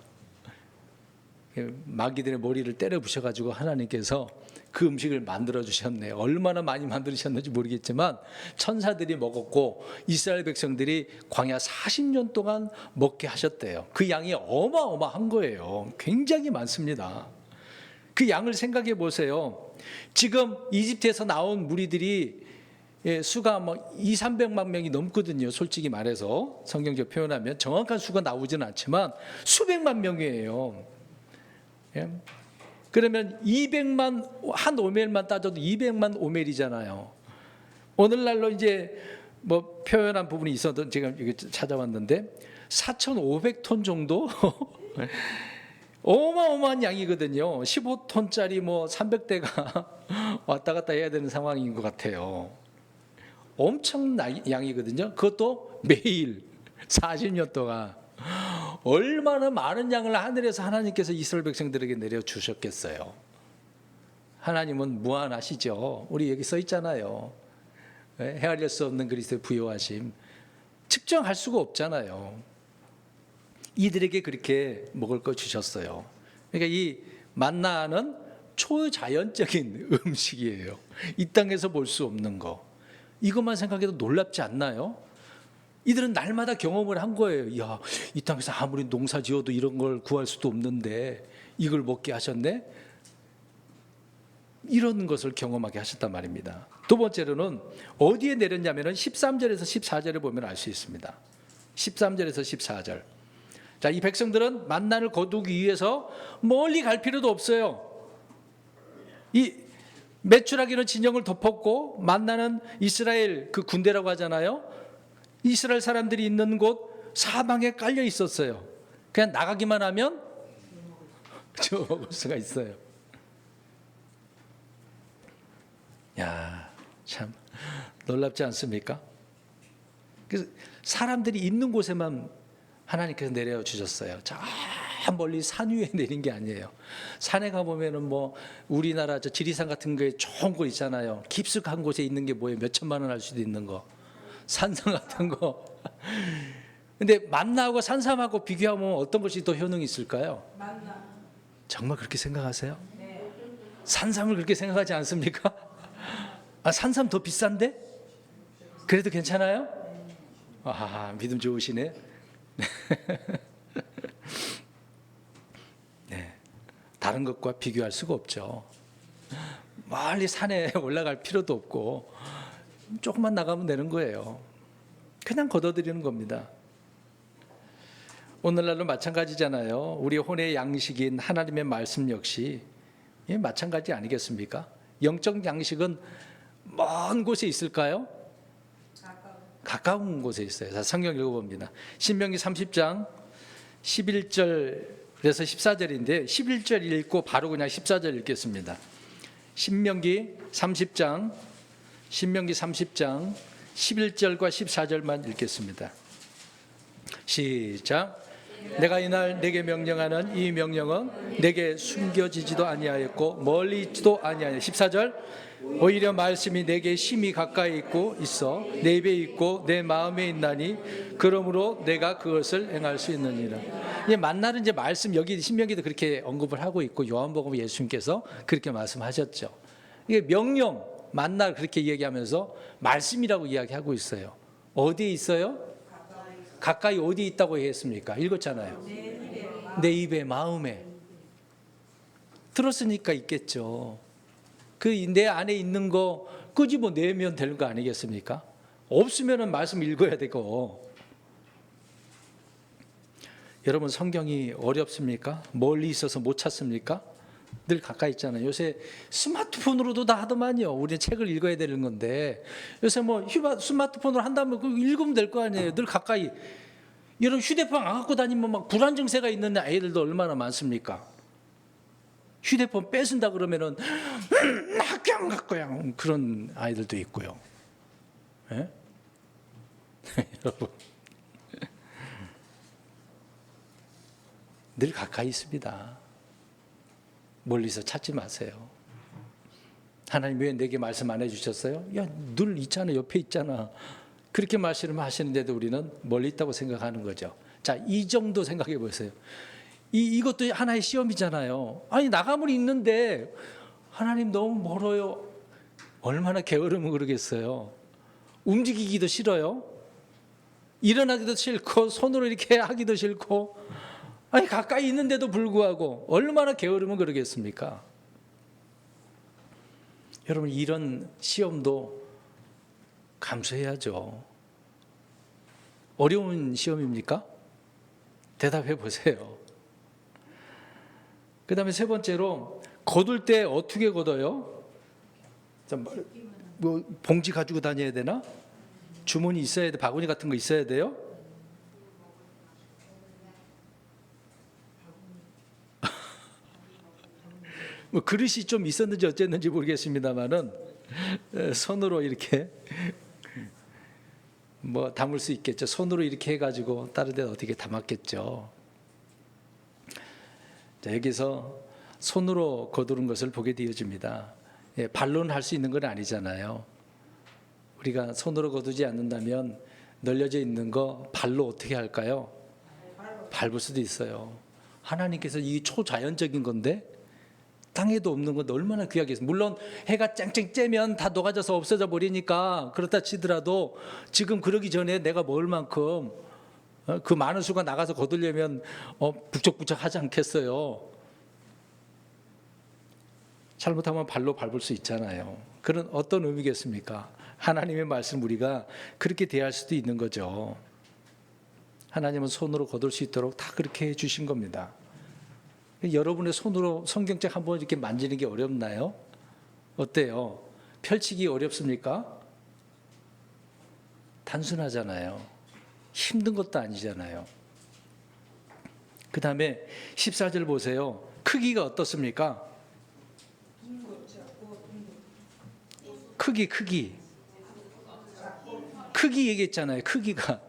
Speaker 1: 마귀들의 머리를 때려 부셔가지고 하나님께서 그 음식을 만들어 주셨네요. 얼마나 많이 만드셨는지 모르겠지만 천사들이 먹었고 이스라엘 백성들이 광야 40년 동안 먹게 하셨대요. 그 양이 어마어마한 거예요. 굉장히 많습니다. 그 양을 생각해 보세요. 지금 이집트에서 나온 무리들이 수가 뭐 200~300만 명이 넘거든요. 솔직히 말해서 성경적 표현하면 정확한 수가 나오지는 않지만 수백만 명이에요. 그러면 200만 한 오멜만 따져도 200만 오멜이잖아요. 오늘날로 이제 뭐 표현한 부분이 있어도 제가 이거 찾아봤는데 4,500톤 정도 어마어마한 양이거든요. 15톤짜리 뭐 300대가 왔다 갔다 해야 되는 상황인 것 같아요. 엄청난 양이거든요. 그것도 매일 40년 동안 얼마나 많은 양을 하늘에서 하나님께서 이스라엘 백성들에게 내려주셨겠어요. 하나님은 무한하시죠. 우리 여기 써 있잖아요. 헤아릴 수 없는 그리스도의 부요하심. 측정할 수가 없잖아요. 이들에게 그렇게 먹을 거 주셨어요. 그러니까 이 만나는 초자연적인 음식이에요. 이 땅에서 볼 수 없는 거. 이것만 생각해도 놀랍지 않나요? 이들은 날마다 경험을 한 거예요. 야, 이 땅에서 아무리 농사 지어도 이런 걸 구할 수도 없는데 이걸 먹게 하셨네? 이런 것을 경험하게 하셨단 말입니다. 두 번째로는 어디에 내렸냐면 13절에서 14절에 보면 알 수 있습니다. 13절에서 14절. 자, 이 백성들은 만나를 거두기 위해서 멀리 갈 필요도 없어요. 이 메추라기는 진영을 덮었고 만나는 이스라엘 그 군대라고 하잖아요. 이스라엘 사람들이 있는 곳 사방에 깔려 있었어요. 그냥 나가기만 하면 저 먹을 수가 있어요. 야, 참 놀랍지 않습니까? 그래서 사람들이 있는 곳에만 하나님께서 내려 주셨어요. 저 멀리 산 위에 내린 게 아니에요. 산에 가보면은 뭐 우리나라 저 지리산 같은 거에 좋은 곳 있잖아요. 깊숙한 곳에 있는 게 뭐예요? 몇 천만 원 할 수도 있는 거. 산삼 같은 거. 근데 만나하고 산삼하고 비교하면 어떤 것이 더 효능이 있을까요? 만나. 정말 그렇게 생각하세요? 네. 산삼을 그렇게 생각하지 않습니까? 아, 산삼 더 비싼데? 그래도 괜찮아요? 아, 믿음 좋으시네. 네. 다른 것과 비교할 수가 없죠. 멀리 산에 올라갈 필요도 없고 조금만 나가면 되는 거예요. 그냥 걷어들이는 겁니다. 오늘날도 마찬가지잖아요. 우리 혼의 양식인 하나님의 말씀 역시 마찬가지 아니겠습니까? 영적 양식은 먼 곳에 있을까요? 가까운 곳에 있어요. 자, 성경 읽어봅니다. 신명기 30장 11절에서 14절인데 11절 읽고 바로 그냥 14절 읽겠습니다. 신명기 30장 11절과 14절만 읽겠습니다. 시작. 내가 이날 내게 명령하는 이 명령은 내게 숨겨지지도 아니하였고 멀리 있지도 아니하였. 14절. 오히려 말씀이 내게 심히 가까이 있어 내 입에 있고 내 마음에 있나니 그러므로 내가 그것을 행할 수 있느니라. 이 만나는 이제 말씀, 여기 신명기도 그렇게 언급을 하고 있고 요한복음 예수님께서 그렇게 말씀하셨죠. 이게 명령, 만나 그렇게 이야기하면서 말씀이라고 이야기하고 있어요. 어디에 있어요? 가까이 어디 있다고 얘기했습니까? 읽었잖아요. 내 입에, 마음에. 들었으니까 있겠죠. 그 내 안에 있는 거 끄집어 내면 되는 거 아니겠습니까? 없으면은 말씀 읽어야 되고. 여러분 성경이 어렵습니까? 멀리 있어서 못 찾습니까? 늘 가까이 있잖아요. 요새 스마트폰으로도 다 하더만요. 우리는 책을 읽어야 되는 건데 요새 뭐 스마트폰으로 한다면 그거 읽으면 될 거 아니에요. 늘 가까이. 여러분 휴대폰 안 갖고 다니면 막 불안 증세가 있는 아이들도 얼마나 많습니까? 휴대폰 뺏은다 그러면은 학교 안 갈 거야 그런 아이들도 있고요. 예? 여러분 늘 가까이 있습니다. 멀리서 찾지 마세요. 하나님 왜 내게 말씀 안 해주셨어요? 야, 늘 있잖아, 옆에 있잖아. 그렇게 말씀하시는데도 우리는 멀리 있다고 생각하는 거죠. 자, 이 정도 생각해 보세요. 이것도 하나의 시험이잖아요. 아니 나가면 있는데 하나님 너무 멀어요. 얼마나 게으르면 그러겠어요. 움직이기도 싫어요. 일어나기도 싫고 손으로 이렇게 하기도 싫고 아니 가까이 있는데도 불구하고 얼마나 게으르면 그러겠습니까? 여러분 이런 시험도 감수해야죠. 어려운 시험입니까? 대답해 보세요. 그 다음에 세 번째로 거둘 때 어떻게 걷어요? 뭐 봉지 가지고 다녀야 되나? 주머니 있어야 돼? 바구니 같은 거 있어야 돼요? 뭐 그릇이 좀 있었는지 어쨌는지 모르겠습니다만은 손으로 이렇게 뭐 담을 수 있겠죠. 손으로 이렇게 해가지고 다른 데 어떻게 담았겠죠. 자, 여기서 손으로 거두는 것을 보게 되어집니다. 예, 발로는 할 수 있는 건 아니잖아요. 우리가 손으로 거두지 않는다면 널려져 있는 거 발로 어떻게 할까요? 밟을 수도 있어요. 하나님께서 이 초자연적인 건데 땅에도 없는 건 얼마나 귀하겠어요. 물론 해가 쨍쨍 쬐면 다 녹아져서 없어져 버리니까 그렇다 치더라도 지금 그러기 전에 내가 먹을 만큼 그 많은 수가 나가서 거두려면 북적북적 하지 않겠어요. 잘못하면 발로 밟을 수 있잖아요. 그런 어떤 의미겠습니까? 하나님의 말씀 우리가 그렇게 대할 수도 있는 거죠. 하나님은 손으로 거둘 수 있도록 다 그렇게 해주신 겁니다. 여러분의 손으로 성경책 한번 이렇게 만지는 게 어렵나요? 어때요? 펼치기 어렵습니까? 단순하잖아요. 힘든 것도 아니잖아요. 그 다음에 14절 보세요. 크기가 어떻습니까? 크기 얘기했잖아요. 크기가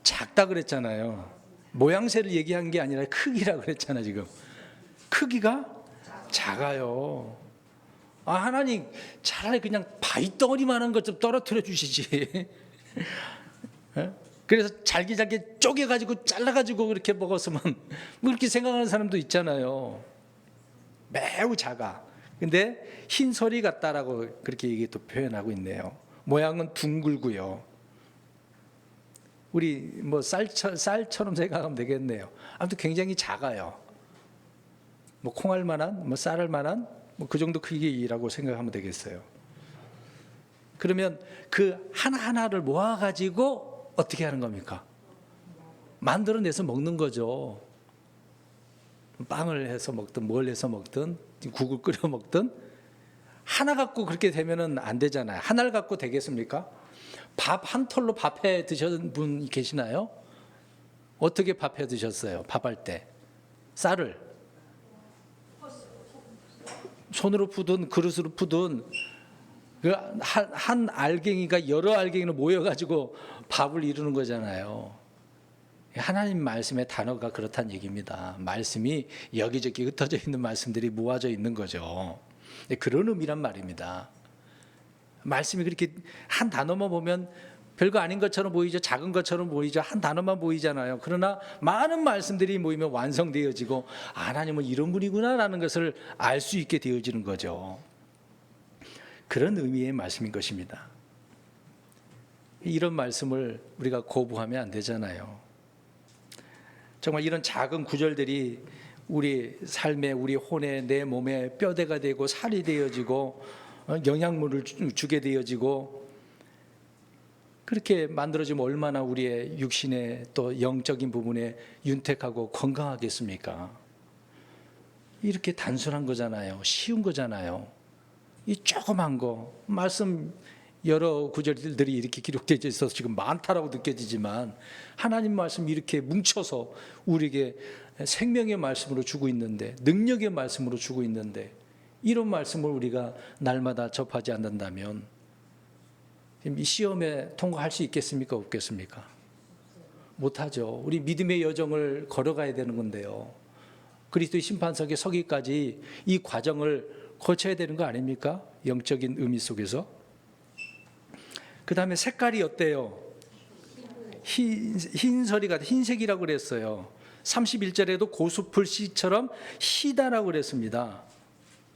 Speaker 1: 작다 그랬잖아요. 모양새를 얘기한 게 아니라 크기라고 그랬잖아요. 지금 크기가 작아요. 하나님 차라리 그냥 바위덩어리만한 것 좀 떨어뜨려 주시지. 그래서 잘게 쪼개가지고 잘라가지고 그렇게 먹었으면 뭐 그렇게 생각하는 사람도 있잖아요. 매우 작아. 근데 흰 소리 같다라고 그렇게 얘기 또 표현하고 있네요. 모양은 둥글고요. 우리 뭐 쌀처럼 생각하면 되겠네요. 아무튼 굉장히 작아요. 뭐 콩알만한, 뭐 쌀알만한, 뭐 그 정도 크기라고 생각하면 되겠어요. 그러면 그 하나하나를 모아가지고 어떻게 하는 겁니까? 만들어내서 먹는 거죠. 빵을 해서 먹든 뭘 해서 먹든 국을 끓여 먹든 하나 갖고 그렇게 되면은 안 되잖아요. 하나를 갖고 되겠습니까? 밥 한 톨로 밥해 드신 분 계시나요? 어떻게 밥해 드셨어요? 밥할 때 쌀을 손으로 푸든 그릇으로 푸든 한 알갱이가 여러 알갱이로 모여가지고 밥을 이루는 거잖아요. 하나님 말씀의 단어가 그렇다는 얘기입니다. 말씀이 여기저기 흩어져 있는 말씀들이 모아져 있는 거죠. 그런 의미란 말입니다. 말씀이 그렇게 한 단어만 보면 별거 아닌 것처럼 보이죠. 작은 것처럼 보이죠. 한 단어만 보이잖아요. 그러나 많은 말씀들이 모이면 완성되어지고 하나님은 이런 분이구나라는 것을 알 수 있게 되어지는 거죠. 그런 의미의 말씀인 것입니다. 이런 말씀을 우리가 거부하면 안 되잖아요. 정말 이런 작은 구절들이 우리 삶에, 우리 혼에, 내 몸에 뼈대가 되고 살이 되어지고 영양분을 주게 되어지고 그렇게 만들어지면 얼마나 우리의 육신의 또 영적인 부분에 윤택하고 건강하겠습니까? 이렇게 단순한 거잖아요. 쉬운 거잖아요. 이 조그만 거, 말씀 여러 구절들이 이렇게 기록되어 있어서 지금 많다라고 느껴지지만 하나님 말씀 이렇게 뭉쳐서 우리에게 생명의 말씀으로 주고 있는데, 능력의 말씀으로 주고 있는데, 이런 말씀을 우리가 날마다 접하지 않는다면 이 시험에 통과할 수 있겠습니까? 없겠습니까? 못하죠. 우리 믿음의 여정을 걸어가야 되는 건데요. 그리스도의 심판석에 서기까지 이 과정을 거쳐야 되는 거 아닙니까? 영적인 의미 속에서. 그 다음에 색깔이 어때요? 흰설이가 흰색이라고 그랬어요. 31절에도 고수풀 씨처럼 희다라고 그랬습니다.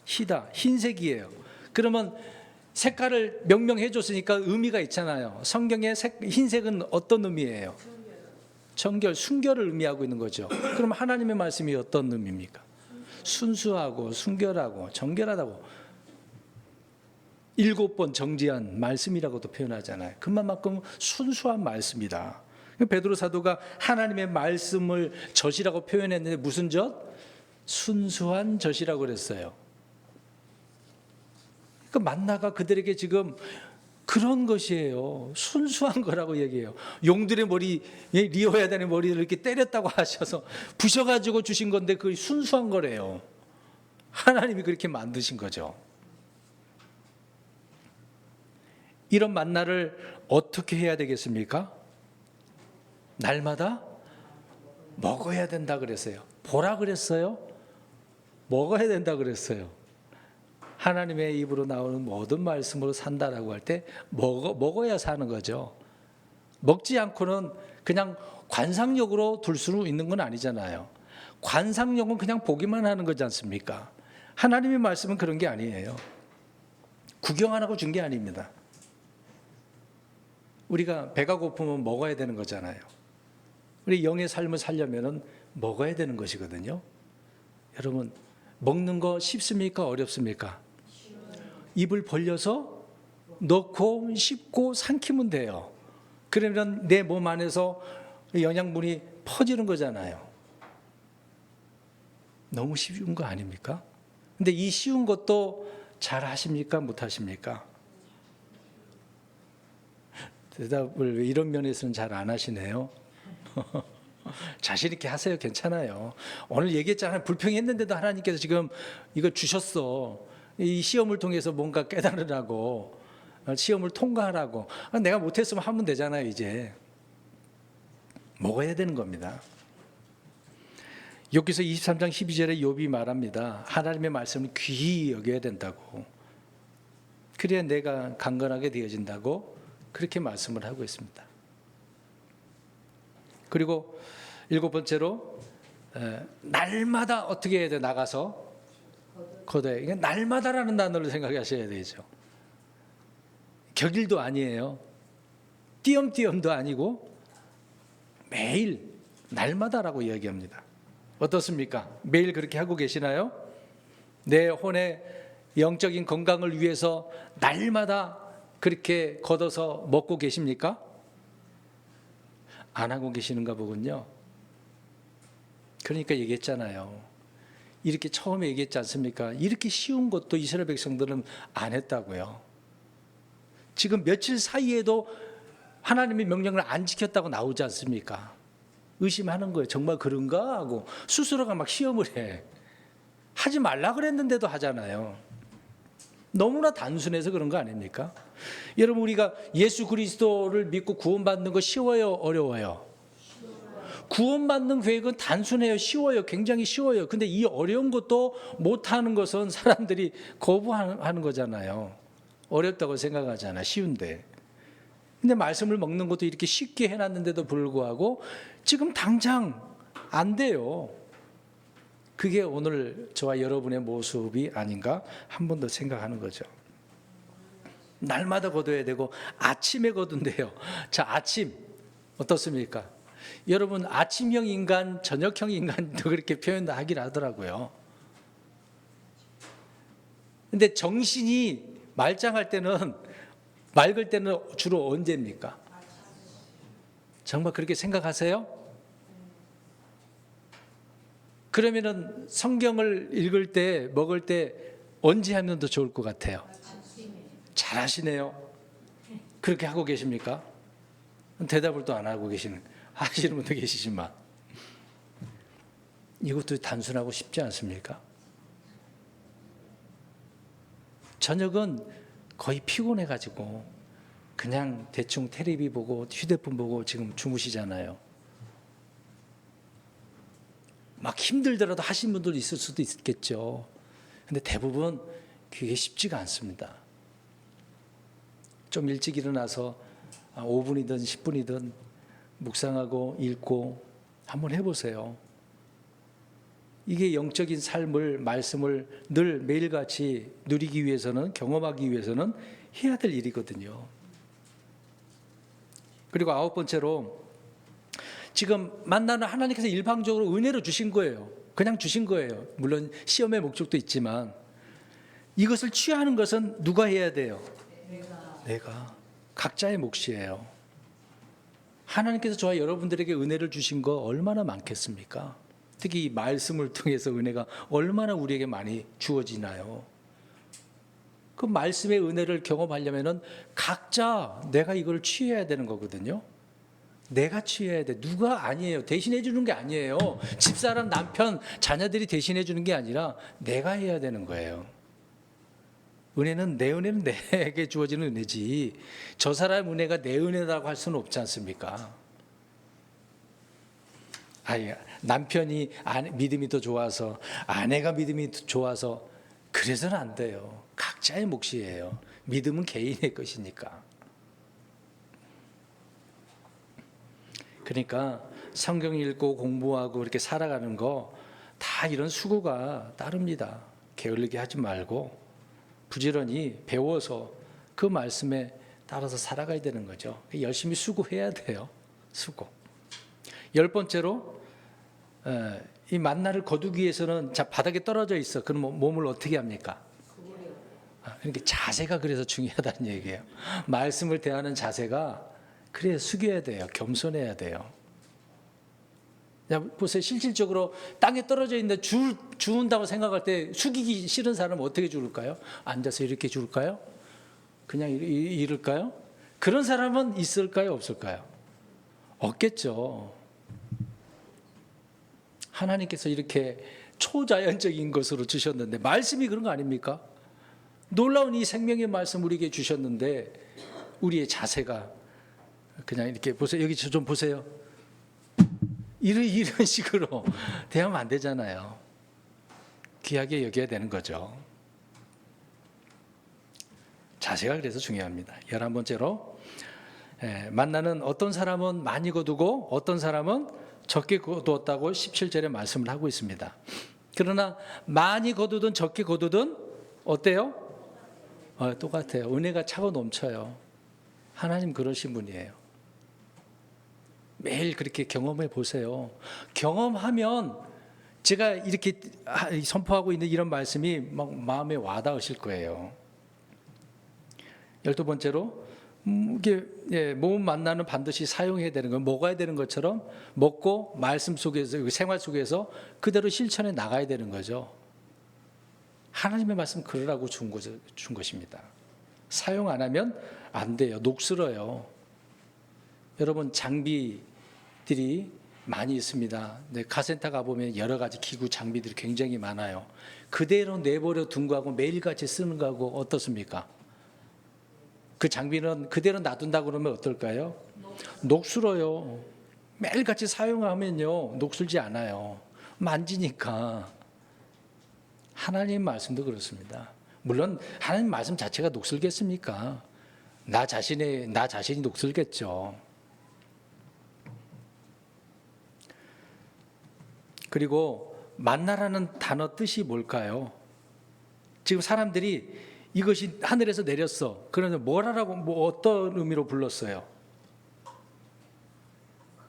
Speaker 1: 희다, 흰색이에요. 그러면 색깔을 명명해 줬으니까 의미가 있잖아요. 성경의 흰색은 어떤 의미예요? 정결, 순결을 의미하고 있는 거죠. 그럼 하나님의 말씀이 어떤 의미입니까? 순수하고 순결하고 정결하다고 7번 정지한 말씀이라고도 표현하잖아요. 그만큼 순수한 말씀이다. 베드로 사도가 하나님의 말씀을 젖이라고 표현했는데 무슨 젖? 순수한 젖이라고 그랬어요. 그 만나가 그들에게 지금 그런 것이에요. 순수한 거라고 얘기해요. 용들의 머리, 리호야단의 머리를 이렇게 때렸다고 하셔서 부셔가지고 주신 건데 그게 순수한 거래요. 하나님이 그렇게 만드신 거죠. 이런 만나를 어떻게 해야 되겠습니까? 날마다 먹어야 된다 그랬어요. 보라 그랬어요? 먹어야 된다 그랬어요. 하나님의 입으로 나오는 모든 말씀으로 산다라고 할 때 먹어야 사는 거죠. 먹지 않고는 그냥 관상력으로 둘 수 있는 건 아니잖아요. 관상력은 그냥 보기만 하는 거지 않습니까? 하나님의 말씀은 그런 게 아니에요. 구경하라고 준 게 아닙니다. 우리가 배가 고프면 먹어야 되는 거잖아요. 우리 영의 삶을 살려면 먹어야 되는 것이거든요. 여러분, 먹는 거 쉽습니까? 어렵습니까? 입을 벌려서 넣고 씹고 삼키면 돼요. 그러면 내 몸 안에서 영양분이 퍼지는 거잖아요. 너무 쉬운 거 아닙니까? 근데 이 쉬운 것도 잘 하십니까? 못 하십니까? 대답을 왜 이런 면에서는 잘 안 하시네요. 자신 있게 하세요. 괜찮아요. 오늘 얘기했잖아요. 불평했는데도 하나님께서 지금 이거 주셨어. 이 시험을 통해서 뭔가 깨달으라고, 시험을 통과하라고. 내가 못했으면 하면 되잖아요. 이제 먹어야 되는 겁니다. 욥기서 23장 12절에 욥이 말합니다. 하나님의 말씀을 귀히 여겨야 된다고. 그래야 내가 강건하게 되어진다고 그렇게 말씀을 하고 있습니다. 그리고 7번째로 날마다 어떻게 해야 돼? 나가서 거둬야. 이게 날마다라는 단어를 생각하셔야 되죠. 격일도 아니에요. 띄엄띄엄도 아니고 매일 날마다라고 이야기합니다. 어떻습니까? 매일 그렇게 하고 계시나요? 내 혼의 영적인 건강을 위해서 날마다 그렇게 걷어서 먹고 계십니까? 안 하고 계시는가 보군요. 그러니까 얘기했잖아요. 이렇게 처음에 얘기했지 않습니까? 이렇게 쉬운 것도 이스라엘 백성들은 안 했다고요. 지금 며칠 사이에도 하나님의 명령을 안 지켰다고 나오지 않습니까? 의심하는 거예요. 정말 그런가 하고 스스로가 막 시험을 해. 하지 말라 그랬는데도 하잖아요. 너무나 단순해서 그런 거 아닙니까? 여러분, 우리가 예수 그리스도를 믿고 구원받는 거 쉬워요? 어려워요? 구원받는 계획은 단순해요? 쉬워요? 굉장히 쉬워요. 근데 이 어려운 것도 못하는 것은 사람들이 거부하는 거잖아요. 어렵다고 생각하잖아. 쉬운데. 근데 말씀을 먹는 것도 이렇게 쉽게 해놨는데도 불구하고 지금 당장 안 돼요. 그게 오늘 저와 여러분의 모습이 아닌가 한 번 더 생각하는 거죠. 날마다 거둬야 되고 아침에 거둔대요. 자, 아침 어떻습니까? 여러분, 아침형 인간, 저녁형 인간도 그렇게 표현하기를 하더라고요. 근데 정신이 말짱할 때는, 맑을 때는 주로 언제입니까? 정말 그렇게 생각하세요? 그러면은 성경을 읽을 때, 먹을 때 언제 하면 더 좋을 것 같아요? 잘하시네요. 그렇게 하고 계십니까? 대답을 또 안 하고 하시는 분도 계시지만 이것도 단순하고 쉽지 않습니까? 저녁은 거의 피곤해가지고 그냥 대충 텔레비 보고 휴대폰 보고 지금 주무시잖아요. 막 힘들더라도 하신 분도 있을 수도 있겠죠. 근데 대부분 그게 쉽지가 않습니다. 좀 일찍 일어나서 5분이든 10분이든 묵상하고 읽고 한번 해보세요. 이게 영적인 삶을, 말씀을 늘 매일같이 누리기 위해서는, 경험하기 위해서는 해야 될 일이거든요. 그리고 9번째로 지금 만나는 하나님께서 일방적으로 은혜로 주신 거예요. 그냥 주신 거예요. 물론 시험의 목적도 있지만 이것을 취하는 것은 누가 해야 돼요? 내가. 각자의 몫이에요. 하나님께서 저와 여러분들에게 은혜를 주신 거 얼마나 많겠습니까? 특히 이 말씀을 통해서 은혜가 얼마나 우리에게 많이 주어지나요? 그 말씀의 은혜를 경험하려면 각자 내가 이걸 취해야 되는 거거든요. 내가 취해야 돼. 누가 아니에요. 대신해 주는 게 아니에요. 집사람, 남편, 자녀들이 대신해 주는 게 아니라 내가 해야 되는 거예요. 은혜는 내게 주어지는 은혜지 저 사람 은혜가 내 은혜라고 할 수는 없지 않습니까? 남편이 믿음이 더 좋아서 아내가 믿음이 더 좋아서 그래서는 안 돼요. 각자의 몫이에요. 믿음은 개인의 것이니까. 그러니까 성경 읽고 공부하고 이렇게 살아가는 거 다 이런 수고가 따릅니다. 게을르게 하지 말고 부지런히 배워서 그 말씀에 따라서 살아가야 되는 거죠. 열심히 수고해야 돼요. 수고. 10번째로 이 만나를 거두기 위해서는 바닥에 떨어져 있어. 그럼 몸을 어떻게 합니까? 그러니까 자세가 그래서 중요하다는 얘기예요. 말씀을 대하는 자세가 그래 숙여야 돼요. 겸손해야 돼요. 보세요. 실질적으로 땅에 떨어져 있는데 죽는다고 생각할 때 숙이기 싫은 사람은 어떻게 죽을까요? 앉아서 이렇게 죽을까요? 그냥 이럴까요? 그런 사람은 있을까요? 없을까요? 없겠죠. 하나님께서 이렇게 초자연적인 것으로 주셨는데 말씀이 그런 거 아닙니까? 놀라운 이 생명의 말씀 우리에게 주셨는데 우리의 자세가 그냥 이렇게 보세요. 여기 좀 보세요. 이런 식으로 대하면 안 되잖아요. 귀하게 여겨야 되는 거죠. 자세가 그래서 중요합니다. 11번째로 만나는 어떤 사람은 많이 거두고 어떤 사람은 적게 거두었다고 17절에 말씀을 하고 있습니다. 그러나 많이 거두든 적게 거두든 어때요? 똑같아요. 은혜가 차고 넘쳐요. 하나님 그러신 분이에요. 매일 그렇게 경험해 보세요. 경험하면 제가 이렇게 선포하고 있는 이런 말씀이 막 마음에 와닿으실 거예요. 12번째로 몸 만나는 반드시 사용해야 되는 건 먹어야 되는 것처럼 먹고 말씀 속에서 생활 속에서 그대로 실천해 나가야 되는 거죠. 하나님의 말씀 그러라고 준 것입니다. 사용 안 하면 안 돼요. 녹슬어요. 여러분 장비들이 많이 있습니다. 카센터 가보면 여러 가지 기구 장비들이 굉장히 많아요. 그대로 내버려 둔 거하고 매일같이 쓰는 거하고 어떻습니까? 그 장비는 그대로 놔둔다 그러면 어떨까요? 녹슬어요. 매일같이 사용하면요 녹슬지 않아요. 만지니까. 하나님 말씀도 그렇습니다. 물론 하나님 말씀 자체가 녹슬겠습니까? 나 자신이 녹슬겠죠. 그리고 만나라는 단어 뜻이 뭘까요? 지금 사람들이 이것이 하늘에서 내렸어. 그러면 뭐라고 어떤 의미로 불렀어요?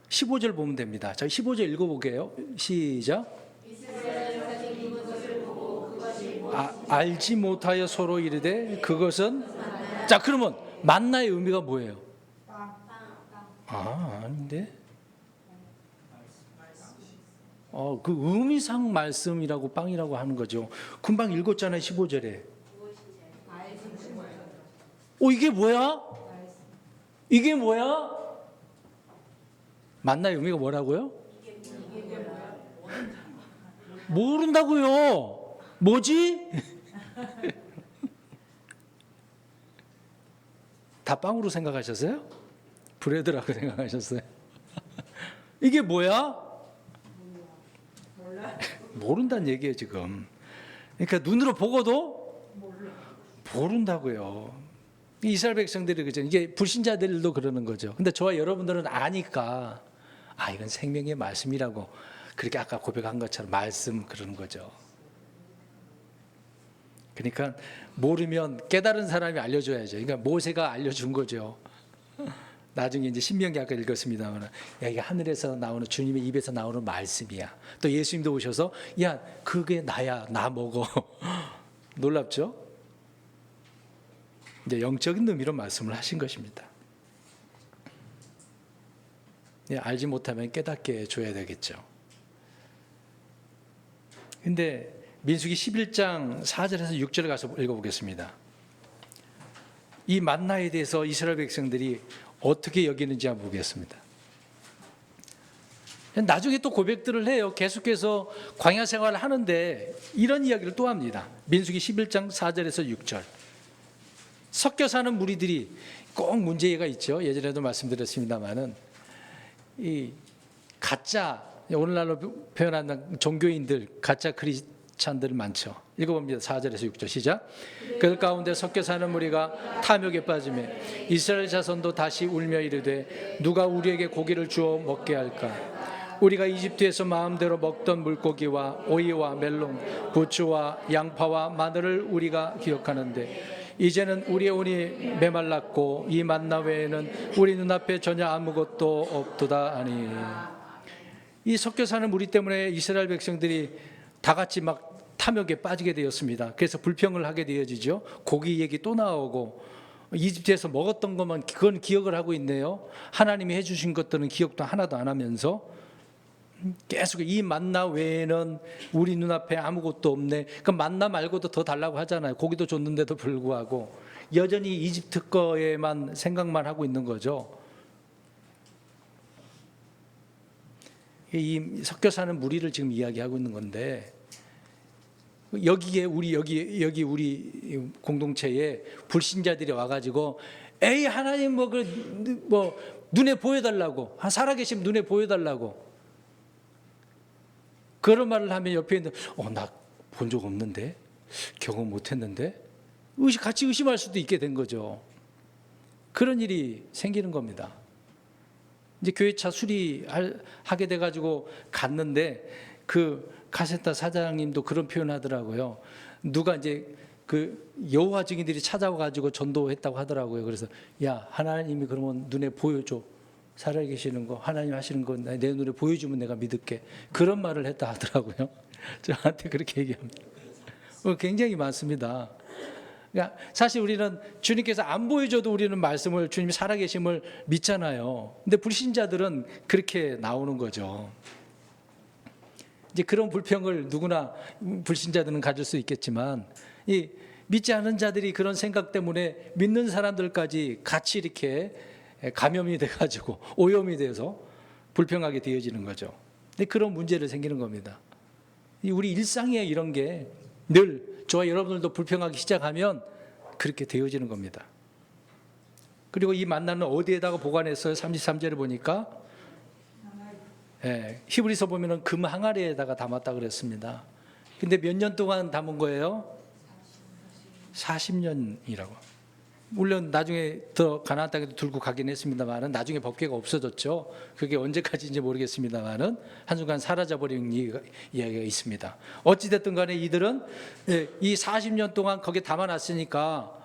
Speaker 1: 15절 보면 됩니다. 자, 15절 읽어볼게요. 시작. 알지 못하여 서로 이르되 그것은 자 그러면 만나의 의미가 뭐예요? 아닌데 그 의미상 말씀이라고 빵이라고 하는 거죠. 금방 읽었잖아요. 15절에. 이게 뭐야? 이게 뭐야? 만나의 의미가 뭐라고요? 모른다고요. 뭐지? 다 빵으로 생각하셨어요? 브레드라고 생각하셨어요? 이게 뭐야? 모른다는 얘기예요 지금. 그러니까 눈으로 보고도 모른다고요. 이스라엘 백성들이 그죠. 이게 불신자들도 그러는 거죠. 근데 저와 여러분들은 아니까 이건 생명의 말씀이라고 그렇게 아까 고백한 것처럼 말씀 그러는 거죠. 그러니까 모르면 깨달은 사람이 알려줘야죠. 그러니까 모세가 알려준 거죠. 나중에 이제 신명기 아까 읽었습니다만, 이게 하늘에서 나오는 주님의 입에서 나오는 말씀이야. 또 예수님도 오셔서 야 그게 나야, 나 먹어. 놀랍죠? 이제 영적인 의미로 말씀을 하신 것입니다. 알지 못하면 깨닫게 줘야 되겠죠. 근데 민수기 11장 4절에서 6절에 가서 읽어보겠습니다. 이 만나에 대해서 이스라엘 백성들이 어떻게 여기는지 한번 보겠습니다. 나중에 또 고백들을 해요. 계속해서 광야 생활을 하는데 이런 이야기를 또 합니다. 민수기 11장 4절에서 6절. 섞여 사는 무리들이 꼭 문제가 있죠. 예전에도 말씀드렸습니다마는 이 가짜, 오늘날로 표현하는 종교인들, 가짜 크리스찬들 많죠. 읽어봅니다. 4절에서 6절 시작. 그 가운데 섞여 사는 무리가 탐욕에 빠지며 이스라엘 자손도 다시 울며 이르되 누가 우리에게 고기를 주어 먹게 할까? 우리가 이집트에서 마음대로 먹던 물고기와 오이와 멜론, 부추와 양파와 마늘을 우리가 기억하는데 이제는 우리의 온이 메말랐고 이 만나 외에는 우리 눈앞에 전혀 아무것도 없도다 하니. 이 섞여 사는 무리 때문에 이스라엘 백성들이 다 같이 막 탐욕에 빠지게 되었습니다. 그래서 불평을 하게 되어지죠. 고기 얘기 또 나오고 이집트에서 먹었던 것만 그건 기억을 하고 있네요. 하나님이 해주신 것들은 기억도 하나도 안 하면서 계속 이 만나 외에는 우리 눈앞에 아무것도 없네. 그 만나 말고도 더 달라고 하잖아요. 고기도 줬는데도 불구하고 여전히 이집트 거에만 생각만 하고 있는 거죠. 이 섞여 사는 무리를 지금 이야기하고 있는 건데 여기에 여기 우리 공동체에 불신자들이 와가지고 에이 하나님 뭐 눈에 보여달라고, 살아계시면 눈에 보여달라고 그런 말을 하면 옆에 있는 나 본 적 없는데, 경험 못했는데 같이 의심할 수도 있게 된 거죠. 그런 일이 생기는 겁니다. 이제 교회차 수리하게 돼가지고 갔는데 그 카센터 사장님도 그런 표현하더라고요. 누가 이제 그 여호와 증인들이 찾아와가지고 전도했다고 하더라고요. 그래서 야 하나님이 그러면 눈에 보여줘. 살아계시는 거, 하나님 하시는 거 내 눈에 보여주면 내가 믿을게. 그런 말을 했다 하더라고요. 저한테 그렇게 얘기합니다. 굉장히 많습니다. 그러니까 사실 우리는 주님께서 안 보여줘도 우리는 말씀을, 주님이 살아계심을 믿잖아요. 근데 불신자들은 그렇게 나오는 거죠. 이제 그런 불평을 누구나 불신자들은 가질 수 있겠지만 이 믿지 않은 자들이 그런 생각 때문에 믿는 사람들까지 같이 이렇게 감염이 돼가지고 오염이 돼서 불평하게 되어지는 거죠. 근데 그런 문제를 생기는 겁니다. 우리 일상에 이런 게 늘 저와 여러분들도 불평하기 시작하면 그렇게 되어지는 겁니다. 그리고 이 만나는 어디에다가 보관했어요? 33절에 보니까 히브리서 보면은 금 항아리에다가 담았다 그랬습니다. 근데 몇 년 동안 담은 거예요? 40년이라고. 물론 나중에 더 가나안 땅에도 들고 가긴 했습니다만은 나중에 법궤가 없어졌죠. 그게 언제까지인지 모르겠습니다만은 한순간 사라져버린 이야기가 있습니다. 어찌됐든 간에 이들은 이 40년 동안 거기에 담아놨으니까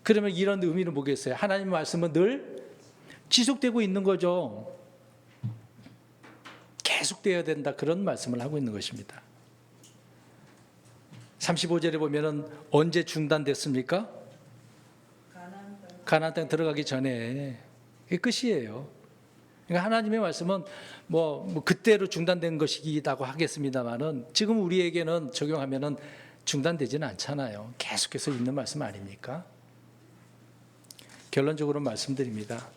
Speaker 1: 그러면 이런 의미는 뭐겠어요? 하나님의 말씀은 늘 지속되고 있는 거죠. 계속되어야 된다, 그런 말씀을 하고 있는 것입니다. 35절에 보면은 언제 가나안 땅 들어가기 전에. 그게 끝이에요. 그러니까 하나님의 말씀은 뭐 그때로 중단된 것이기라고 하겠습니다만은 지금 우리에게는 적용하면은 중단되지는 않잖아요. 계속해서 있는 말씀 아닙니까? 결론적으로 말씀드립니다.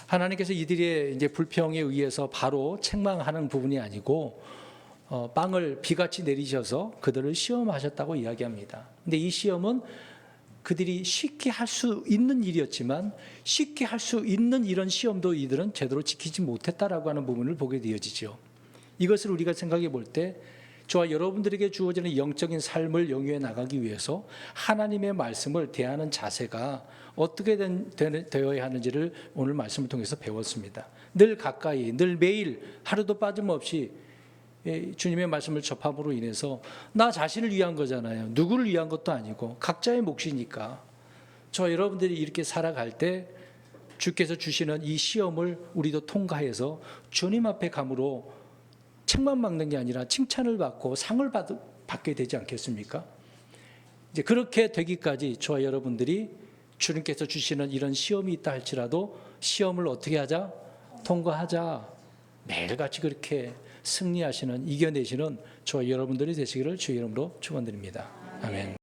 Speaker 1: 하나님께서 이들의 이제 불평에 의해서 바로 책망하는 부분이 아니고 빵을 비같이 내리셔서 그들을 시험하셨다고 이야기합니다. 근데 이 시험은 그들이 쉽게 할 수 있는 일이었지만 쉽게 할 수 있는 이런 시험도 이들은 제대로 지키지 못했다라고 하는 부분을 보게 되어지죠. 이것을 우리가 생각해 볼 때 저와 여러분들에게 주어지는 영적인 삶을 영위해 나가기 위해서 하나님의 말씀을 대하는 자세가 어떻게 되어야 하는지를 오늘 말씀을 통해서 배웠습니다. 늘 가까이, 늘 매일 하루도 빠짐없이 주님의 말씀을 접함으로 인해서 나 자신을 위한 거잖아요. 누구를 위한 것도 아니고 각자의 몫이니까 저 여러분들이 이렇게 살아갈 때 주께서 주시는 이 시험을 우리도 통과해서 주님 앞에 감으로 책만 받는 게 아니라 칭찬을 받고 상을 받게 되지 않겠습니까? 이제 그렇게 되기까지 저와 여러분들이 주님께서 주시는 이런 시험이 있다 할지라도 시험을 어떻게 하자? 통과하자. 매일같이 그렇게 승리하시는, 이겨내시는 저와 여러분들이 되시기를 주의 이름으로 축원드립니다. 아멘.